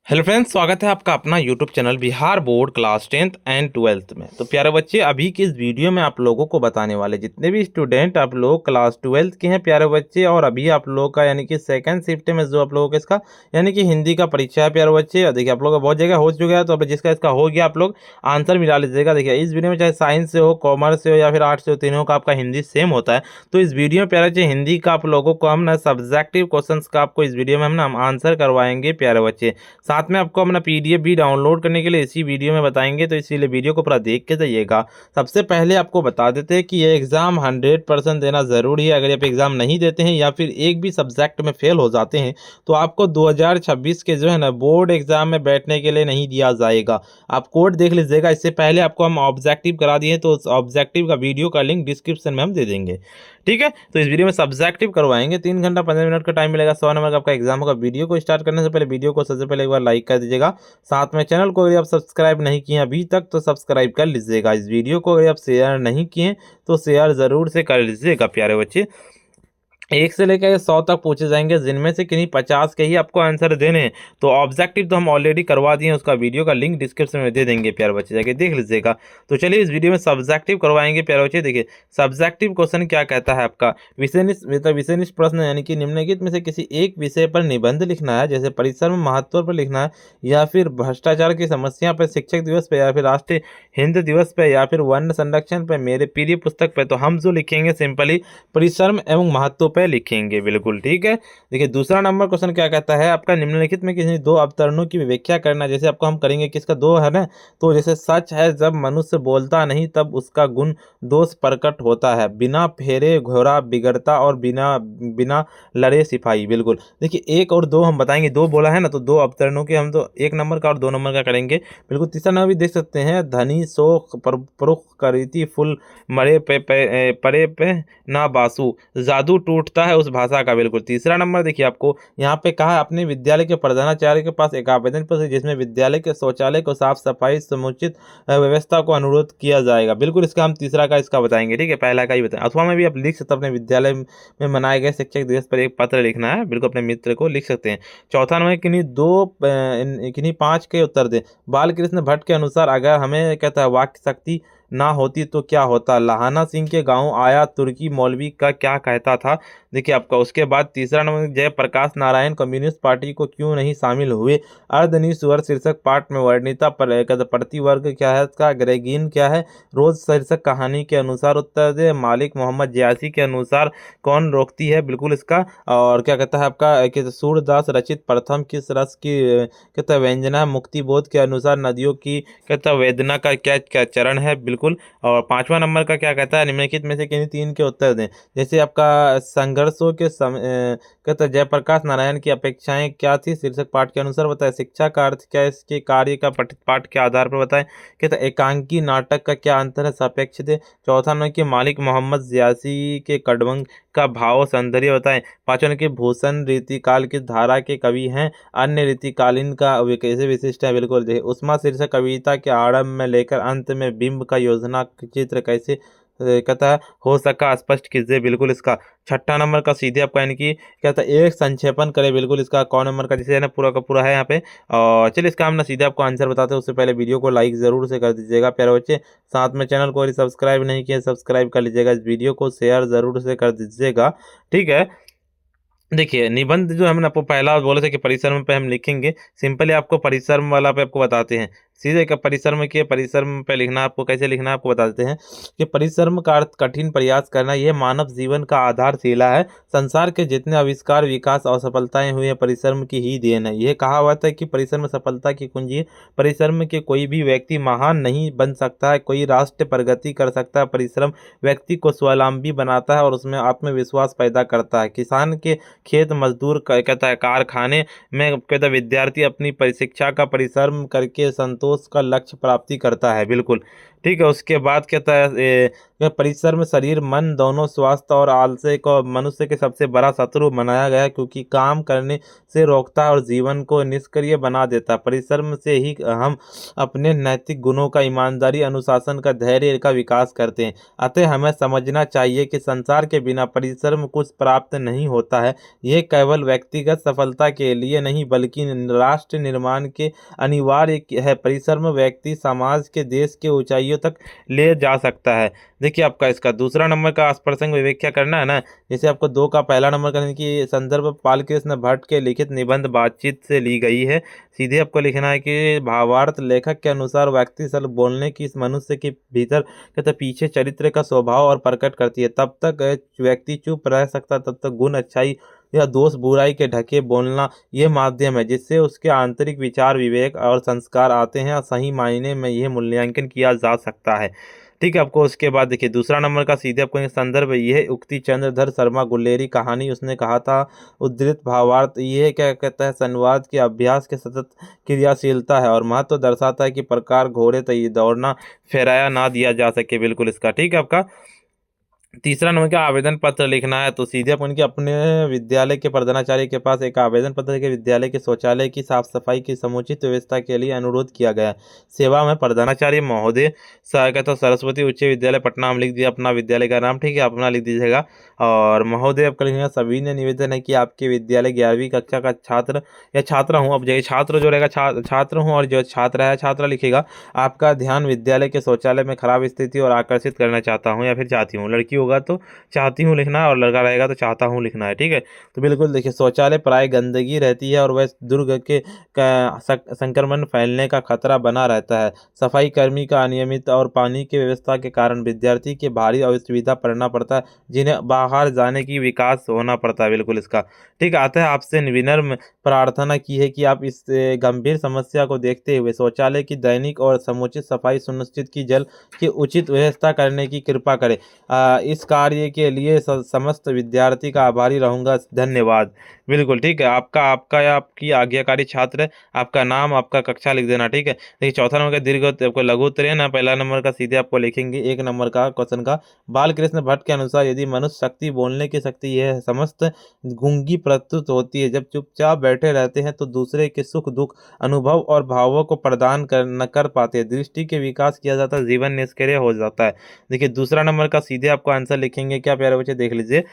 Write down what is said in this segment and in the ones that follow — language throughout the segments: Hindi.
हेलो फ्रेंड्स, स्वागत है आपका अपना YouTube channel Bihar board class 10th and 12th में। तो प्यारे बच्चे, अभी की इस वीडियो में आप लोगों को बताने वाले जितने भी स्टूडेंट आप लोग क्लास 12th के हैं प्यारे बच्चे, और अभी आप लोगों का यानी कि सेकंड शिफ्ट में जो आप लोगों का इसका यानी कि हिंदी का परीक्षा है प्यारे बच्चे। और देखिए आप लोगों का बहुत जगह हो चुका है, तो अब जिसका इसका हो गया आप लोग आंसर मिला लीजिएगा। देखिए इस वीडियो में चाहे साइंस से हो, कॉमर्स से हो या फिर आर्ट्स से हो, तीनों का आपका हिंदी सेम होता है। तो इस वीडियो में प्यारे बच्चे हिंदी का आप लोगों को हम ना सब्जेक्टिव क्वेश्चन का आपको इस वीडियो में हम आंसर करवाएंगे प्यारे बच्चे। साथ में आपको अपना पीडीएफ भी डाउनलोड करने के लिए इसी वीडियो में बताएंगे, तो इसीलिए वीडियो को पूरा देख के जाइएगा। सबसे पहले आपको बता देते हैं कि ये एग्जाम 100% देना जरूरी है। अगर आप एग्जाम नहीं देते हैं या फिर एक भी सब्जेक्ट में फेल हो जाते हैं तो आपको 2026 के जो है ना बोर्ड एग्जाम में बैठने के लिए नहीं दिया जाएगा। आप कोड देख लीजिएगा। इससे पहले आपको हम ऑब्जेक्टिव करा दिए, तो उस ऑब्जेक्टिव का वीडियो का लिंक डिस्क्रिप्शन में हम दे देंगे। ठीक है, तो इस वीडियो में सब्जेक्टिव करवाएंगे। 3 घंटा 15 मिनट का टाइम मिलेगा। 100 नंबर का आपका एग्जाम होगा। वीडियो को स्टार्ट करने से पहले वीडियो को सबसे पहले एक बार लाइक कर दीजिएगा। साथ में चैनल को अगर आप सब्सक्राइब नहीं किए अभी तक तो सब्सक्राइब कर लीजिएगा। इस वीडियो को अगर आप शेयर नहीं किए तो शेयर ज़रूर से कर लीजिएगा प्यारे बच्चे। 1 से लेकर 100 तक पूछे जाएंगे, जिनमें से किन्हीं 50 के ही आपको आंसर देने हैं। तो ऑब्जेक्टिव तो हम ऑलरेडी करवा दिए हैं, उसका वीडियो का लिंक डिस्क्रिप्शन में दे देंगे प्यारे बच्चे, जाके देख लीजिएगा। तो चलिए इस वीडियो में सब्जेक्टिव करवाएंगे प्यारे बच्चे। देखिए सब्जेक्टिव क्वेश्चन क्या कहता है आपका, विषयनिष्ठ प्रश्न यानी कि निम्नलिखित में से किसी एक विषय पर निबंध लिखना है, जैसे परिसर में महत्व पर लिखना है, या फिर भ्रष्टाचार की समस्या पर, शिक्षक दिवस पर, या फिर राष्ट्रीय हिंद दिवस पर, या फिर वन्य संरक्षण पर, मेरे प्रिय पुस्तक पर। तो हम जो लिखेंगे सिंपली परिश्रम एवं महत्व पे लिखेंगे। बिल्कुल ठीक है। देखिए दूसरा नंबर क्वेश्चन क्या कहता है आपका, निम्नलिखित में किसी दो अवतरणों की व्याख्या करना। जैसे आपको हम करेंगे किसका दो है ना, तो जैसे सच है जब मनुष्य बोलता नहीं तब उसका गुण दोष प्रकट होता है, बिना फेरे घोड़ा बिगड़ता, और बिना बिना लड़े सिपाही। बिल्कुल देखिए एक और दो हम बताएंगे, दो बोला है ना, तो दो अवतरणों के हम तो 1 नंबर का और 2 नंबर का करेंगे। बिल्कुल तीसरा नंबर भी देख सकते हैं, धनी शोक परुख करीति फुल मरे परे पे ना बासु, जादू टूटता है उस भाषा का। बिल्कुल तीसरा नंबर देखिए आपको यहाँ पे कहा, अपने विद्यालय के प्रधानाचार्य के पास एक आवेदन पत्र जिसमें विद्यालय के शौचालय को साफ सफाई समुचित व्यवस्था को अनुरोध किया जाएगा। बिल्कुल इसका हम तीसरा का इसका बताएंगे। ठीक है, पहला का ही बताएं, अथवा में भी आप लिख सकते हैं अपने विद्यालय में मनाए गए शिक्षक दिवस पर एक पत्र लिखना है। बिल्कुल अपने मित्र को लिख सकते हैं। चौथा नंबर किन्हीं 5 के उत्तर दें। बाल कृष्ण भट्ट के अनुसार अगर हमें कहता है वाक्य शक्ति ना होती तो क्या होता, लहाना सिंह के गांव आया तुर्की मौलवी का क्या कहता था। देखिए आपका उसके बाद तीसरा नंबर, जयप्रकाश नारायण कम्युनिस्ट पार्टी को क्यों नहीं शामिल हुए। अर्धनिस्वर शीर्षक पाठ में वर्णिता प्रतिवर्ग क्या है, इसका ग्रेगिन क्या है। रोज शीर्षक कहानी के अनुसार उत्तर दे। मालिक मोहम्मद जियासी के अनुसार कौन रोकती है। बिल्कुल इसका और क्या कहता है आपका, सूरदास रचित प्रथम किस रस की कहता है व्यंजना। मुक्ति बोध के अनुसार नदियों की कहता है वेदना का क्या क्या चरण है। बिल्कुल। और 5वां नंबर का क्या कहता है, निम्नलिखित में से किन्हीं 3 के उत्तर दें। जैसे आपका संघर्षों के कहता है जयप्रकाश नारायण की अपेक्षाएं क्या थी, शीर्षक पाठ के अनुसार बताएं। शिक्षा का अर्थ क्या है, इसके कार्य का पठित पाठ के आधार पर बताएं। कहता है एकांकी नाटक का क्या अंतर है, सापेक्ष दे। चौथा नंबर की मालिक मोहम्मद जियासी के कड़वंग का भाव सौंदर्य बताएं। 5वां नंबर की भूषण रीतिकाल की धारा के कवि हैं, अन्य रीतिकालीन का कैसे विशिष्ट है। बिल्कुल देखिए उस्मा शीर्षक कविता के आरंभ में लेकर अंत में बिंब का योजना चित्र कैसे कहता है हो सका, स्पष्ट कीजिए। बिल्कुल इसका 6ठा नंबर का सीधे आपका यानी कि कहता है एक संक्षेपण करे। बिल्कुल इसका कौन नंबर का जैसे है ना पूरा का पूरा है यहाँ पे। और चलिए इसका हम ना सीधे आपको आंसर बताते हैं, उससे पहले वीडियो को लाइक जरूर से कर दीजिएगा प्यारे बच्चे। साथ में चैनल को यदि सब्सक्राइब नहीं किया सब्सक्राइब कर लीजिएगा। इस वीडियो को शेयर जरूर से कर दीजिएगा। ठीक है, देखिए निबंध जो हमने आपको पहला बोले थे कि परिसर पे हम लिखेंगे, सिंपली आपको परिसर वाला पे आपको बताते हैं। सीधे का परिसर में परिसर पे लिखना, आपको कैसे लिखना है आपको बता देते हैं कि परिश्रम का अर्थ कठिन प्रयास करना, यह मानव जीवन का आधारशिला है। संसार के जितने आविष्कार विकास और सफलताएं हुई है परिश्रम की ही देन है। यह कहा हुआ था कि परिश्रम सफलता की कुंजी है। परिश्रम के कोई भी व्यक्ति महान नहीं बन सकता है, कोई राष्ट्र प्रगति कर सकता है। परिश्रम व्यक्ति को स्वावलंबी बनाता है और उसमें आत्मविश्वास पैदा करता है। किसान के खेत मजदूर कहता है कारखाने में कहता विद्यार्थी अपनी शिक्षा का परिश्रम करके संतोष संतोष का लक्ष्य प्राप्ति करता है। बिल्कुल ठीक है। उसके बाद कहता है परिसर में शरीर मन दोनों स्वास्थ्य और आलस्य को मनुष्य के सबसे बड़ा शत्रु बनाया गया है, क्योंकि काम करने से रोकता है और जीवन को निष्क्रिय बना देता है। परिश्रम से ही हम अपने नैतिक गुणों का, ईमानदारी, अनुशासन का, धैर्य का विकास करते हैं। अतः हमें समझना चाहिए कि संसार के बिना परिश्रम कुछ प्राप्त नहीं होता है। यह केवल व्यक्तिगत सफलता के लिए नहीं बल्कि राष्ट्र निर्माण के अनिवार्य है। परिश्रम व्यक्ति समाज के, देश के ऊंचाइयों तक ले जा सकता है। देखिए आपका इसका दूसरा नंबर का प्रसंग विवेक क्या करना है ना, जैसे आपको 2 का पहला नंबर करने की संदर्भ बालकृष्ण भट्ट के लिखित निबंध बातचीत से ली गई है। सीधे आपको लिखना है कि भावार्थ लेखक के अनुसार व्यक्ति सिर्फ बोलने की इस मनुष्य के भीतर कहते पीछे चरित्र का स्वभाव और प्रकट करती है। तब तक व्यक्ति चुप रह सकता, तब तक गुण, अच्छाई या दोष, बुराई के ढके बोलना ये माध्यम है जिससे उसके आंतरिक विचार, विवेक और संस्कार आते हैं और सही मायने में यह मूल्यांकन किया जा सकता है। ठीक है। आपको उसके बाद देखिए दूसरा नंबर का सीधे आपको संदर्भ यह उक्ति चंद्रधर शर्मा गुल्लेरी कहानी उसने कहा था। उद्धृत भावार्थ यह क्या कहता है, संवाद के अभ्यास के सतत क्रियाशीलता है और महत्व दर्शाता है कि प्रकार घोड़े तय दौड़ना फेराया ना दिया जा सके। बिल्कुल इसका ठीक है। आपका तीसरा नंबर का आवेदन पत्र लिखना है, तो सीधे अपन के अपने विद्यालय के प्रधानाचार्य के पास एक आवेदन पत्र के विद्यालय के शौचालय की साफ सफाई की समुचित व्यवस्था के लिए अनुरोध किया गया। सेवा में प्रधानाचार्य महोदय सहायक तो सरस्वती उच्च विद्यालय पटना हम लिख दिया अपना विद्यालय का नाम, ठीक है, अपना लिख दीजिएगा। और महोदय आपका लिखना, सभी ने निवेदन है कि आपके विद्यालय 11वीं कक्षा का छात्र या छात्रा हूँ, अब जगह छात्र जो रहेगा छात्र हूँ और जो छात्र है छात्रा लिखेगा, आपका ध्यान विद्यालय के शौचालय में खराब स्थिति और आकर्षित करना चाहता हूँ या फिर चाहती हूँ। लड़की होगा तो चाहती हूँ लिखना है और लड़का रहेगा तो चाहता हूँ लिखना है। ठीक है। तो बिल्कुल देखिए शौचालय प्राय गंदगी रहती है और वह दुर्ग के संक्रमण फैलने का खतरा बना रहता है। सफाई कर्मी का अनियमित और पानी की व्यवस्था के कारण विद्यार्थी के भारी असुविधा पड़ना पड़ता है, जिन्हें बाहर जाने की विकास होना पड़ता है। बिल्कुल इसका ठीक आता है। आपसे विनम्र प्रार्थना की है कि आप इस गंभीर समस्या को देखते हुए शौचालय की दैनिक और समुचित सफाई सुनिश्चित की जल की उचित व्यवस्था करने की कृपा करें। इस कार्य के लिए समस्त विद्यार्थी का आभारी रहूंगा। धन्यवाद। बिल्कुल ठीक है। आपका आपका या आपकी आज्ञाकारी छात्र, आपका नाम, आपका कक्षा लिख देना। ठीक है। देखिए चौथा नंबर का दीर्घ आपको लघु उत्तर है ना, पहला नंबर का सीधे आपको लिखेंगे 1 नंबर का क्वेश्चन का। बालकृष्ण भट्ट के अनुसार यदि मनुष्य शक्ति, बोलने की शक्ति, यह समस्त गूंगी प्रस्तुत होती है जब चुपचाप बैठे रहते हैं तो दूसरे के सुख दुख, अनुभव और भावों को प्रदान न कर पाते, दृष्टि के विकास किया जाता है, जीवन निष्क्रिय हो जाता है। देखिए दूसरा नंबर का सीधे आपको आंसर लिखेंगे क्या प्यारे बच्चे, देख लीजिए।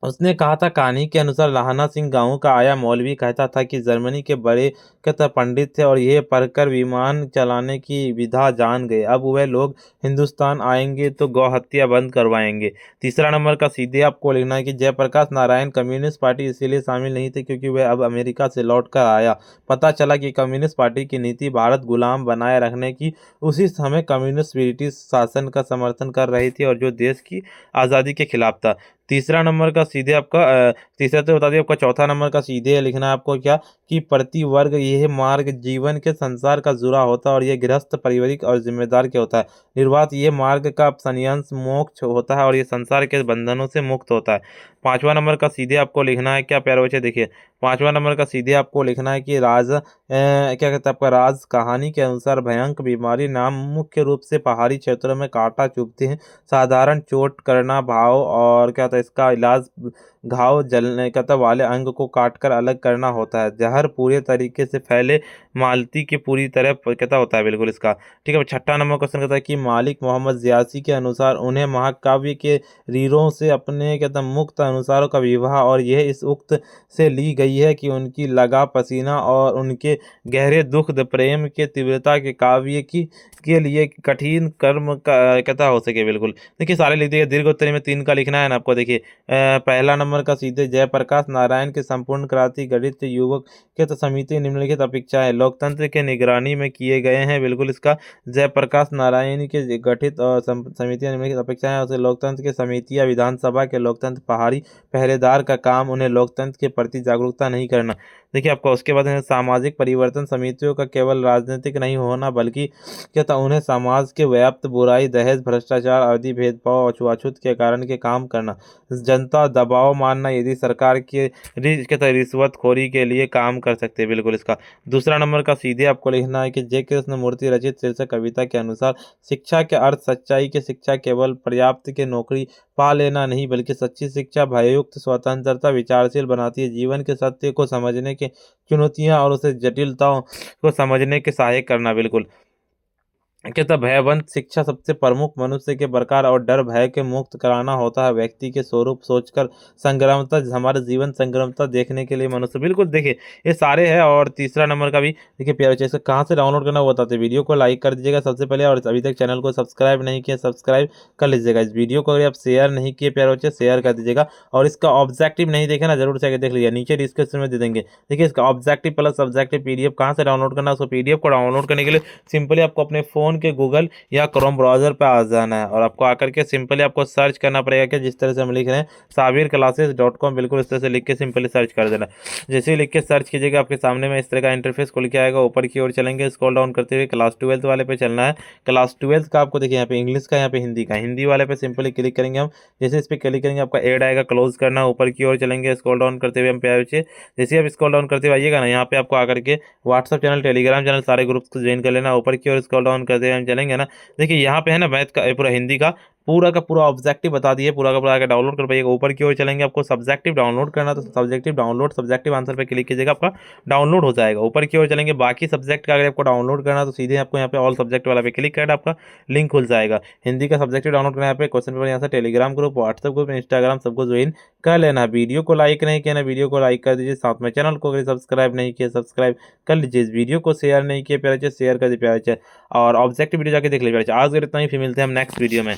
उसने कहा था कहानी के अनुसार लाहना सिंह गांव का आया मौलवी कहता था कि जर्मनी के बड़े कहता पंडित थे और यह पढ़कर विमान चलाने की विधा जान गए। अब वह लोग हिंदुस्तान आएंगे तो गौ हत्या बंद करवाएंगे। तीसरा नंबर का सीधे आपको लिखना है कि जयप्रकाश नारायण कम्युनिस्ट पार्टी इसीलिए शामिल नहीं थे क्योंकि वह अब अमेरिका से लौट कर आया। पता चला कि कम्युनिस्ट पार्टी की नीति भारत गुलाम बनाए रखने की, उसी समय कम्युनिस्ट ब्रिटिश शासन का समर्थन कर रही थी और जो देश की आज़ादी के खिलाफ था। तीसरा नंबर का सीधे आपका तीसरा तो बता दिया आपका। चौथा नंबर का सीधे लिखना है आपको क्या कि प्रति वर्ग यह मार्ग जीवन के संसार का जुड़ा होता है और यह गृहस्थ, पारिवारिक और जिम्मेदार के होता है। निर्वात यह मार्ग का संन्यास मोक्ष होता है और यह संसार के बंधनों से मुक्त होता है। पांचवा नंबर का सीधे आपको लिखना है क्या प्यारे बच्चे, देखिए पांचवा नंबर का सीधे आपको लिखना है कि क्या कहते हैं आपका राज कहानी के अनुसार भयंकर बीमारी नाम मुख्य रूप से पहाड़ी क्षेत्रों में कांटा चुभते हैं। साधारण चोट करना भाव और क्या था इसका इलाज घाव जलने कहता वाले अंग को काटकर अलग करना होता है। जहर पूरे तरीके से फैले मालती के पूरी तरह कहता होता है। बिल्कुल इसका ठीक है। छठा नंबर क्वेश्चन कहता है कि मालिक मोहम्मद जियासी के अनुसार उन्हें महाकाव्य के रीरों से अपने कहता मुक्त अनुसारों का विवाह और यह इस उक्त से ली गई है कि उनकी लगा पसीना और उनके गहरे दुख प्रेम के तीव्रता के काव्य की के लिए कठिन कर्म का कहता हो सके। बिल्कुल देखिए सारे लिख दिए। दीर्घ उत्तरी में 3 का लिखना है ना आपको। देखिए पहला नंबर का सीधे जयप्रकाश नारायण के संपूर्ण क्रांति गठित युवक के तो समिति निम्नलिखित अपेक्षाएं लोकतंत्र के निगरानी में किए गए हैं। बिल्कुल इसका जयप्रकाश नारायण के गठित और समितियां निम्नलिखित अपेक्षाएं उसे लोकतंत्र के समितियां विधानसभा के लोकतंत्र पहाड़ी पहरेदार का काम उन्हें लोकतंत्र के प्रति जागरूकता नहीं करना। देखिए आपका उसके बाद है सामाजिक परिवर्तन समितियों का केवल राजनीतिक नहीं होना बल्कि क्या था उन्हें समाज के व्याप्त बुराई, दहेज, भ्रष्टाचार आदि भेदभाव और छुआछूत के कारण के काम करना, जनता दबाव मानना यदि सरकार के क्या था रिश्वतखोरी के लिए काम कर सकते हैं। बिल्कुल इसका दूसरा नंबर का सीधे आपको लिखना है कि जय कृष्ण मूर्ति रचित शीर्षक कविता के अनुसार शिक्षा के अर्थ सच्चाई की शिक्षा केवल पर्याप्त के नौकरी पा लेना नहीं बल्कि सच्ची शिक्षा भययुक्त स्वतंत्रता विचारशील बनाती है, जीवन के सत्य को समझने के चुनौतियां और उसे जटिलताओं को समझने के सहायक करना। बिल्कुल कहता भयवंत शिक्षा सबसे प्रमुख मनुष्य के प्रकार और डर भय के मुक्त कराना होता है, व्यक्ति के स्वरूप सोचकर संग्रामता हमारे जीवन संग्रामता देखने के लिए मनुष्य। बिल्कुल देखिए ये सारे हैं। और तीसरा नंबर का भी देखिए प्यारे बच्चे, इसको कहाँ से डाउनलोड करना वो बताते, वीडियो को लाइक कर दीजिएगा सबसे पहले, और अभी तक चैनल को सब्सक्राइब नहीं किया सब्सक्राइब कर लीजिएगा। इस वीडियो को अगर आप शेयर नहीं किए प्यारे बच्चे शेयर कर दीजिएगा, और इसका ऑब्जेक्टिव नहीं देखे ना जरूर से देख लीजिए, नीचे डिस्क्रिप्शन में दे देंगे। देखिए इसका ऑब्जेक्टिव प्लस सब्जेक्टिव पीडीएफ कहाँ से डाउनलोड करना, उसको पीडीएफ को डाउनलोड करने के लिए सिंपली आपको अपने फोन के गूगल या क्रोम ब्राउजर पे आ जाना है, और आपको आकर के सिंपली आपको सर्च करना पड़ेगा कि जिस तरह से हम लिख रहे हैं sabirclasses.com, बिल्कुल इस तरह से लिख के सिंपली सर्च कर देना। जैसे ही लिख के सर्च कीजिएगा आपके सामने में इस तरह का इंटरफेस खुल के आएगा। ऊपर की ओर चलेंगे, स्क्रॉल डाउन करते हुए क्लास 12 वाले पे चलना है। क्लास 12 का आपको देखिए यहाँ पे इंग्लिश का, यहाँ पे हिंदी का, हिंदी वाले पे सिंपली क्लिक करेंगे हम। जैसे इस पर क्लिक करेंगे आपका ऐड आएगा, क्लोज करना। ऊपर की ओर चलेंगे, स्क्रॉल डाउन करते हुए हम पे आए, जैसे आप स्क्रॉल डाउन करते हुए आइएगा ना, यहाँ पे आपको आकर के व्हाट्सअप चैनल, टेलीग्राम चैनल सारे ग्रुप्स को ज्वाइन कर लेना। ऊपर की ओर स्क्रॉल डाउन करते हुए हम चलेंगे ना, देखिए यहाँ पे है ना मैथ का पूरा हिंदी का पूरा का पूरा ऑब्जेक्टिव बता दिए, पूरा का पूरा आके डाउनलोड कर पाइएगा। ऊपर की ओर चलेंगे, आपको सब्जेक्टिव डाउनलोड करना तो सब्जेक्टिव डाउनलोड सब्जेक्टिव आंसर पे क्लिक कीजिएगा, आपका डाउनलोड हो जाएगा। ऊपर की ओर चलेंगे, बाकी सब्जेक्ट का अगर आपको डाउनलोड करना तो सीधे आपको यहाँ पे ऑल सब्जेक्ट वाला पे क्लिक करना, आपका लिंक खुल जाएगा। हिंदी का सब्जेक्टिव डाउनलोड करना, यहाँ पे क्वेश्चन पेपर यहाँ से Telegram group, WhatsApp group, Instagram सबको ज्वाइन कर लेना। वीडियो को लाइक नहीं किया ना, वीडियो को लाइक कर दीजिए, साथ में चैनल को अगर सब्सक्राइब नहीं किया सब्सक्राइब कर लीजिए। इस वीडियो को शेयर नहीं किया प्यारे शेयर कर दीजिए प्यारे, और ऑब्जेक्टिव वीडियो जाके देख लीजिए। आज इतना ही, फिर मिलते हैं हम नेक्स्ट वीडियो में।